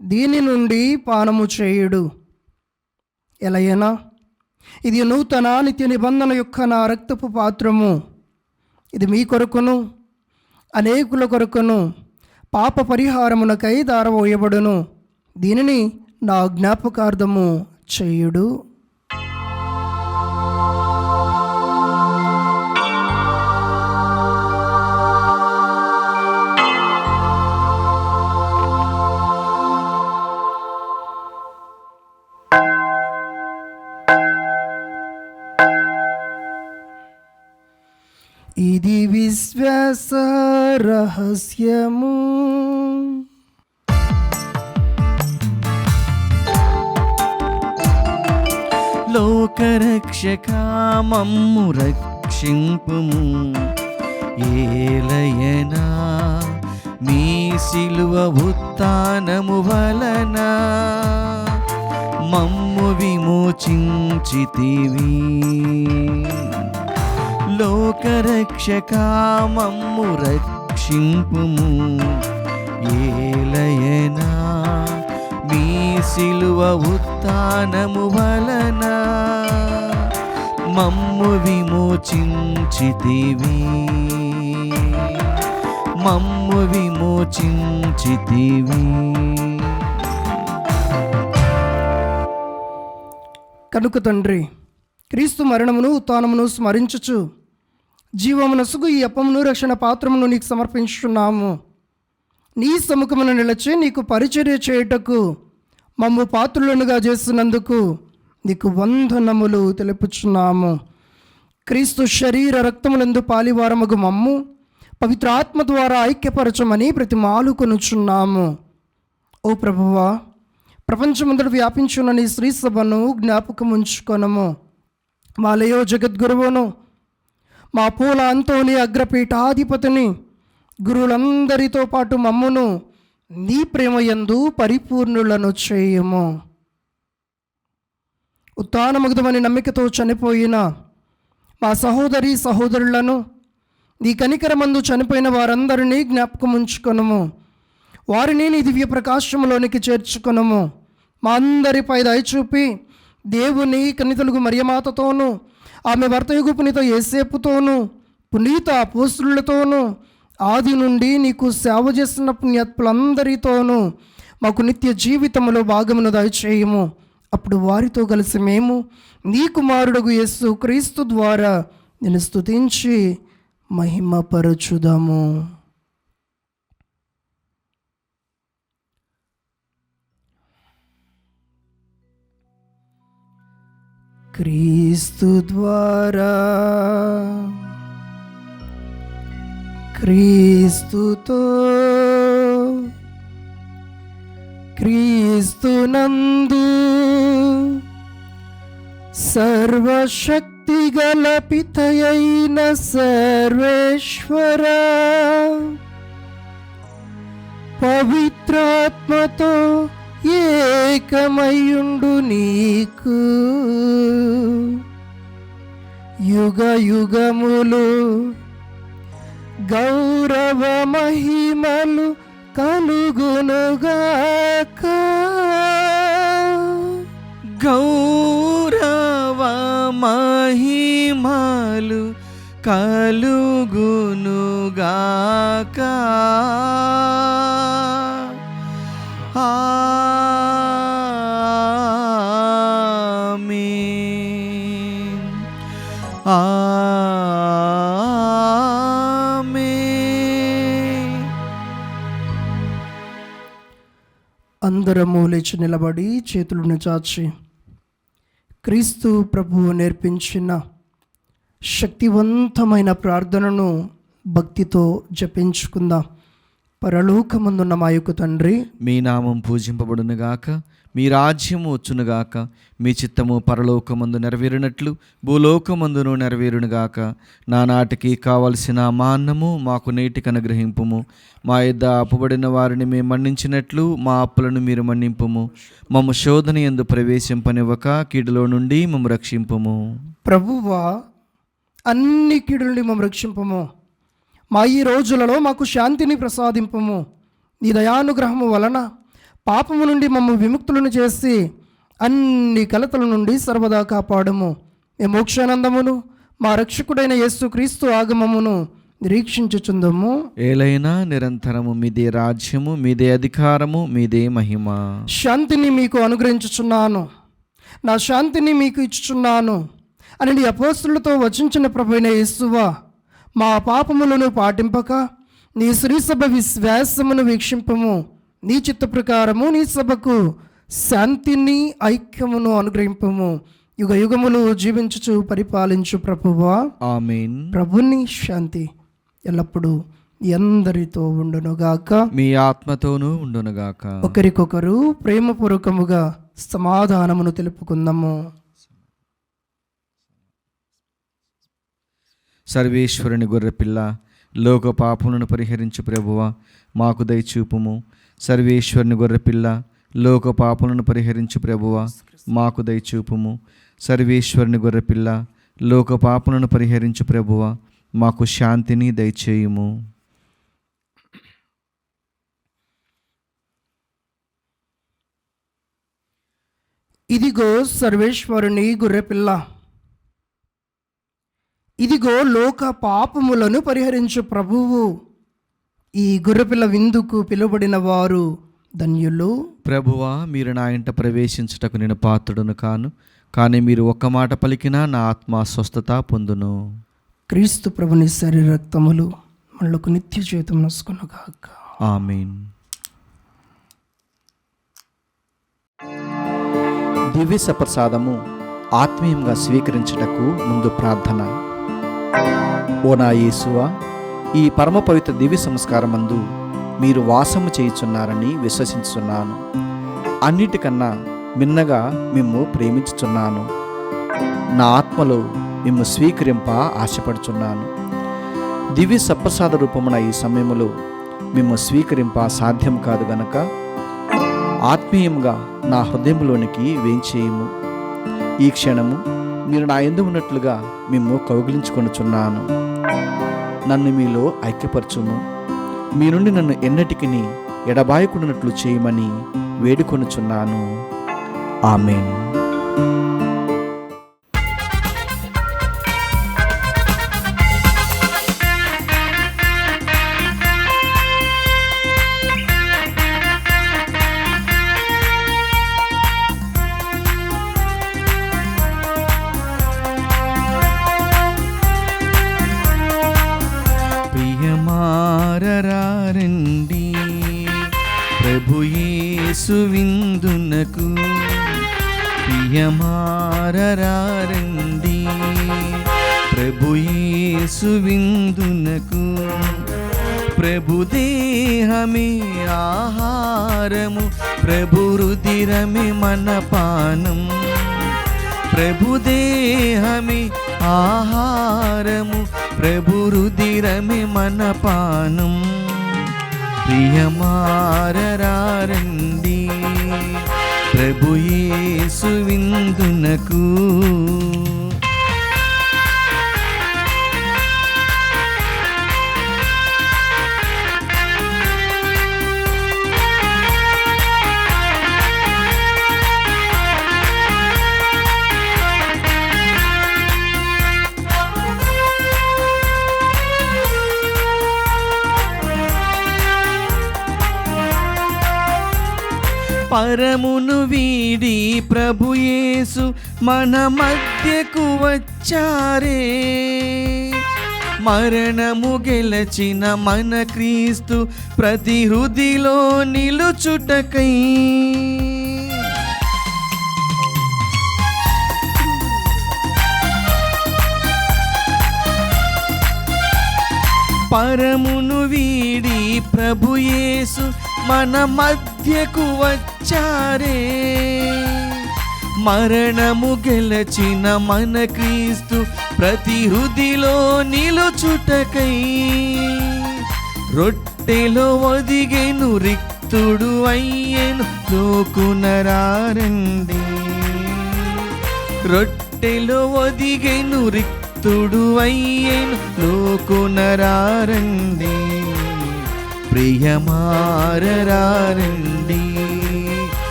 దీని నుండి పానము చేయుడు. ఎలయనా ఇది నూతన నిత్య నిబంధన యొక్క నా రక్తపు పాత్రము. ఇది మీ కొరకును అనేకుల కొరకును పాప పరిహారమునకై దారవోయబడును. దీనిని నా జ్ఞాపకార్థము చేయుడు. ఇది విశ్వాస రహస్యము. లోకరక్షక మమ్ము రక్షింపుము. ఏలయనా మీ సిలువ ఉత్థానము వలన మమ్ము విమోచించితివి. లోకరక్షక మమ్ము రక్షింపుము. ఏలయనా మీ సిలువ ఉత్థానము వలన మమ్ము విమోచించితివి. మమ్ము విమోచించితివి. కనుక తండ్రి, క్రీస్తు మరణమును ఉత్థానమును స్మరించుచు జీవమునసుగు ఈ అప్పమును రక్షణ పాత్రమును నీకు సమర్పించుచున్నాము. నీ సముఖమును నిలిచి నీకు పరిచర్య చేయుటకు మమ్ము పాత్రులనుగా చేస్తున్నందుకు నీకు వందనములు తెలుపుచున్నాము. క్రీస్తు శరీర రక్తములందు పాలివారమగు మమ్ము పవిత్ర ఆత్మ ద్వారా ఐక్యపరచమని ప్రతిమాలుకొనుచున్నాము. ఓ ప్రభువా, ప్రపంచమంతట వ్యాపించున్న నీ శ్రీ సభను జ్ఞాపకం ఉంచుకొనము. మా లయో జగద్గురువును, మా పూల అంతోని అగ్రపీఠాధిపతిని, గురువులందరితో పాటు మమ్మును నీ ప్రేమయందు పరిపూర్ణులను చేయము. ఉత్థానమగుదమని నమ్మికతో చనిపోయిన మా సహోదరి సహోదరులను, నీ కనికరమందు చనిపోయిన వారందరినీ జ్ఞాపకం ఉంచుకొనము. వారిని నీ దివ్య ప్రకాశములోనికి చేర్చుకొనము. మా అందరిపై దయచూపి దేవుని కన్నితలుగు మరియమాతతోనూ ఆమె భర్తయుగు పునీత యేసేపుతోనూ పునీత అపోస్తులతోనూ ఆది నుండి నీకు సేవ చేస్తున్న పుణ్యాత్ములందరితోనూ మాకు నిత్య జీవితంలో భాగమును దయచేయము. అప్పుడు వారితో కలిసి మేము నీ కుమారుడగు యేసు క్రీస్తు ద్వారా నేను స్తుతించి మహిమపరచుదాము. క్రీస్తు ద్వారా, క్రీస్తుతో, క్రీస్తునందు సర్వశక్తిగల పితయైన సర్వేశ్వర పవిత్రాత్మతో ఏకమయుండు నీకు యుగ యుగములు గౌరవ మహిమలు కలుగునుగాక. గౌరవ మహిమలు కలుగునుగాక. ఆమేన్. ఆమేన్. అందరము లేచి నిలబడి చేతులను చాచి క్రీస్తు ప్రభువు నేర్పించిన శక్తివంతమైన ప్రార్థనను భక్తితో జపించుకుందాం. పరలోకమందున్న మా యొక్క తండ్రి, మీ నామం పూజింపబడునుగాక, మీ రాజ్యము వచ్చునుగాక, మీ చిత్తము పరలోకమందు నెరవేరినట్లు భూలోకమందును నెరవేరునుగాక. నానాటికి కావలసిన మా అన్నము మాకు నేటికి అనుగ్రహింపుము. మా యొద్ద అప్పుబడిన వారిని మేము మన్నించినట్లు మా అప్పులను మీరు మన్నింపుము. మమ్ము శోధన యందు ప్రవేశింపనివ్వక కీడులో నుండి మమ్ము రక్షింపుము. ప్రభువా, అన్ని కీడుల నుండి మమ్మల్ని రక్షింపము. మా ఈ రోజులలో మాకు శాంతిని ప్రసాదింపము. నీ దయానుగ్రహము వలన పాపము నుండి మమ్ము విముక్తులను చేసి అన్ని కలతల నుండి సర్వదా కాపాడము. మేము మోక్షానందమును మా రక్షకుడైన యేసు క్రీస్తు ఆగమమును నిరీక్షించుచుందము. ఏలైనా నిరంతరము మీదే రాజ్యము, మీదే అధికారము, మీదే మహిమ. శాంతిని మీకు అనుగ్రహించుచున్నాను, నా శాంతిని మీకు ఇచ్చుచున్నాను అని నీ అపోస్తులతో వచించిన ప్రభువైన యేసువా, మా పాపములను పాటింపక నీ శ్రీసభ విశ్వాసమును వీక్షింపము. నీ చిత్త ప్రకారము నీ సభకు శాంతిని ఐక్యమును అనుగ్రహింపము. యుగ యుగములు జీవించుచు పరిపాలించు ప్రభువా, ఆమేన్. ప్రభుని శాంతి ఎల్లప్పుడూ ఎందరితో ఉండునుగాక, మీ ఆత్మతోనూ ఉండునుగాక. ఒకరికొకరు ప్రేమపూర్వకముగా సమాధానమును తెలుపుకుందాము. సర్వేశ్వరుని గొర్రెపిల్ల, లోక పాపములను పరిహరించు ప్రభువా, మాకు దయచూపుము. సర్వేశ్వరుని గొర్రెపిల్ల, లోక పాపములను పరిహరించు ప్రభువా, మాకు దయచూపుము. సర్వేశ్వరుని గొర్రెపిల్ల, లోక పాపములను పరిహరించు ప్రభువా, మాకు శాంతిని దయచేయుము. ఇదిగో సర్వేశ్వరుని గొర్రెపిల్ల, ఇదిగో లోక పాపములను పరిహరించు ప్రభువు. ఈ గొర్రెపిల్ల విందుకు పిలువబడిన వారు ధన్యులు. ప్రభువా, మీరు నా ఇంట ప్రవేశించుటకు నేను పాత్రుడును కాను, కానీ మీరు ఒక్క మాట పలికినా నా ఆత్మ స్వస్థత పొందును. క్రీస్తు ప్రభుని శరీర రక్తములు మనకు నిత్య జీవితం నసుకొనుగాక. ఆమేన్. దివ్య సప్రసాదము ఆత్మీయంగా స్వీకరించుటకు ముందు ప్రార్థన. ఓ నా యేసువా, ఈ పరమ పవిత్ర దివ్య సంస్కారమందు మీరు వాసము చేయుచున్నారని విశ్వసించుచున్నాను. అన్నిటికన్నా మిన్నగా మిమ్ము ప్రేమించుచున్నాను. నా ఆత్మలో మిమ్ము స్వీకరింప ఆశపడుచున్నాను. దివ్య సప్రసాద రూపమున ఈ సమయములో మిమ్ము స్వీకరింప సాధ్యం కాదు గనక ఆత్మీయంగా నా హృదయంలోనికి వేంచేయము. ఈ క్షణము మీరు నా యందు ఉన్నట్లుగా మిమ్ము కౌగిలించుకొనుచున్నాను. నన్ను మీలో ఐక్యపరచుము. మీ నుండి నన్ను ఎన్నటికి ఎడబాయకుండానట్లు చేయమని వేడుకొనుచున్నాను. ఆమేన్. యేసు విందునకు ప్రియమారరారండి, ప్రభు యేసు విందునకు. ప్రభు దేహమే ఆహారము, ప్రభు రుధిరమే మన పానం. ప్రభు దేహమే ఆహారము, ప్రభు రుధిరమే మన పానం. ప్రియమారరారండి, ప్రభు యేసు విందునకు. పరమును వీడి ప్రభు యేసు మన మధ్యకు వచ్చారే, మరణము గెలచిన మన క్రీస్తు ప్రతి హృదిలో నిలుచుటకై. పరమును వీడి ప్రభు యేసు మన మధ్యకు వచ్చారే, మరణము గెలచిన మన క్రీస్తు ప్రతి హృదిలో నిలుచుటకై. రొట్టెలో ఒదిగెను రిక్తుడు అయ్యెను లోకునరారండి, రొట్టెలో ఒదిగెను రిక్తుడు అయ్యెను లోకునరారండి. ప్రియమారరారండి,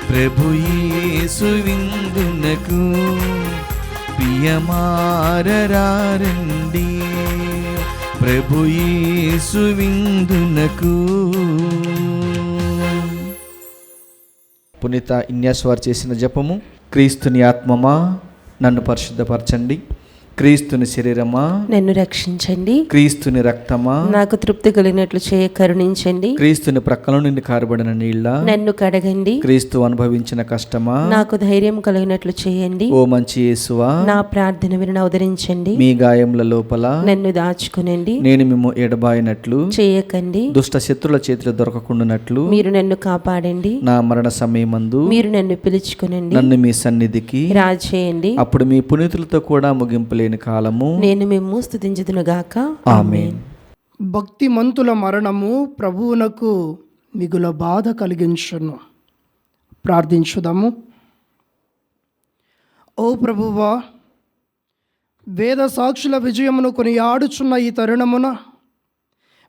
ప్రభు యేసు విందునకు. ప్రియమారరారండి, ప్రభు యేసు విందునకు. పునీత ఇన్యాస్ వారు చేసిన జపము. క్రీస్తుని ఆత్మమా నన్ను పరిశుద్ధపరచండి, క్రీస్తుని శరీరమా నన్ను రక్షించండి, క్రీస్తుని రక్తమా నాకు తృప్తి కలిగినట్లు చేయ కరుణించండి, క్రీస్తుని ప్రక్కల నుండి కారబడిన నీళ్ళ నన్ను కడగండి, క్రీస్తు అనుభవించిన కష్టమా నాకు ధైర్యం కలిగినట్లు చేయండి, ఓ మంచి యేసువా నా ప్రార్థన విని అవతరించండి, మీ గాయముల లోపల నన్ను దాచుకునండి, నేను మిమ్ము ఎడబాయినట్లు చేయకండి, దుష్ట శత్రుల చేతిలో దొరకకుండానట్లు మీరు నన్ను కాపాడండి, నా మరణ సమయమందు మీరు నన్ను పిలుచుకునండి, నన్ను మీ సన్నిధికి రాజేయండి, అప్పుడు మీ పునీతులతో కూడా ముగింపులేని కాలము నేను మిమ్ము స్తుతించుదునుగాక. ఆమేన్. భక్తిమంతుల మరణము ప్రభువునకు మిగుల బాధ కలిగించును. ప్రార్థించుదాము. ఓ ప్రభువా, వేద సాక్షుల విజయమును కొనియాడుచున్న ఈ తరుణమున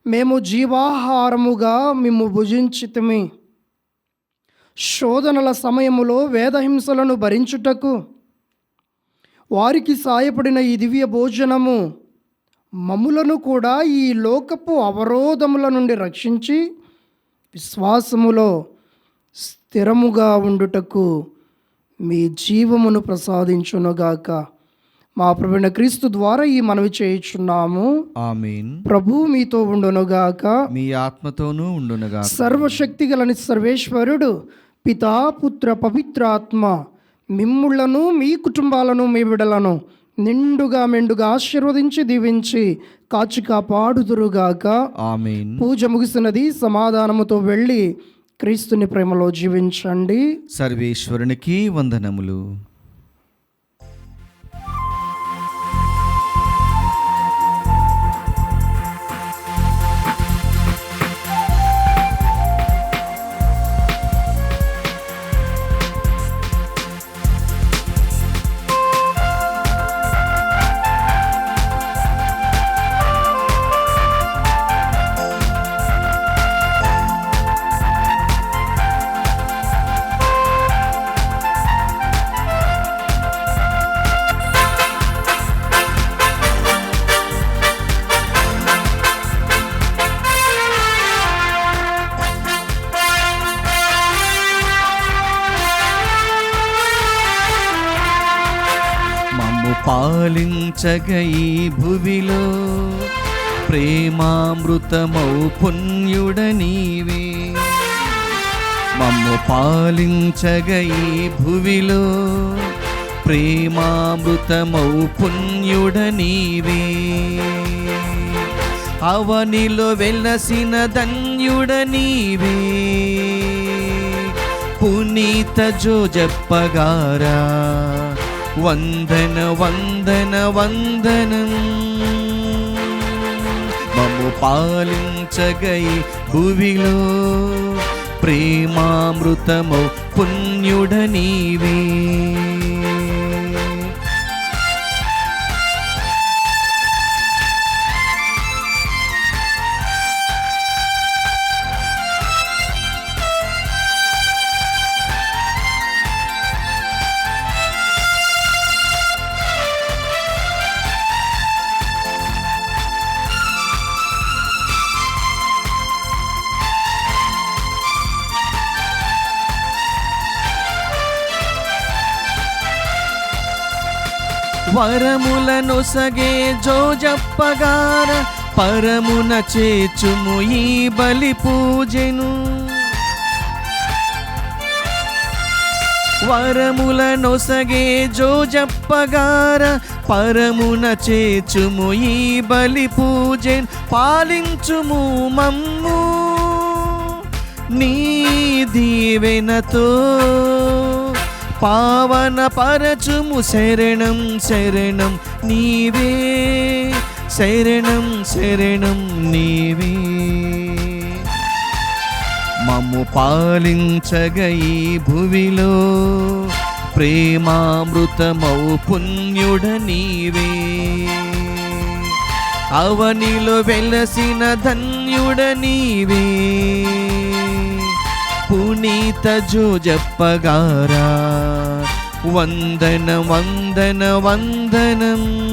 మేము జీవాహారముగా మిమ్ము భుజించితిమి. శోధనల సమయములో వేదహింసలను భరించుటకు వారికి సాయపడిన ఈ దివ్య భోజనము మమ్ములను కూడా ఈ లోకపు అవరోధముల నుండి రక్షించి విశ్వాసములో స్థిరముగా ఉండుటకు మీ జీవమును ప్రసాదించునుగాక. మా ప్రభువైన క్రీస్తు ద్వారా ఈ మనవి చేయుచున్నాము. ఆమేన్. ప్రభు మీతో ఉండునుగాక, మీ ఆత్మతోనూ ఉండునుగా. సర్వశక్తి గలని సర్వేశ్వరుడు పితా పుత్ర పవిత్రాత్మ మిమ్ములను మీ కుటుంబాలను మీ బిడ్డలను నిండుగా మెండుగా ఆశీర్వదించి దీవించి కాచి కాపాడుదురుగాక. ఆమేన్. పూజ ముగిసినది. సమాధానముతో వెళ్ళి క్రీస్తుని ప్రేమలో జీవించండి. సర్వేశ్వరునికి వందనములు. పాలించగ ఈ భువిలో ప్రేమామృతమౌ పుణ్యుడ నీవే, మమ్ము పాలించగ ఈ భువిలో ప్రేమామృతమౌ పుణ్యుడ నీవే. అవనిలో వెలసిన ధన్యుడ నీవే. పునీత జోజప్పగారా వందన వందన వందనం. మమ్ము పాలించగై భువిలో ప్రేమామృతమౌ పుణ్యుడ నీవే. వరములనొసగే జోజప్పగార పరమున చేచుము ఈ బలి పూజను. వరములనొసగే జోజప్పగార పరమున చేచుము ఈ బలి పూజను. పాలించుము మమ్ము నీ దీవెనతో. పావన పరచుము శరణం శరణం నీవే. శరణం శరణం నీవే. మమ్ము పాలించగ ఈ భువిలో ప్రేమామృతమౌ పుణ్యుడ నీవే. అవనిలో వెలసిన ధన్యుడ నీవే. పునీత జోజప్పగారా వందన వందన వందనం.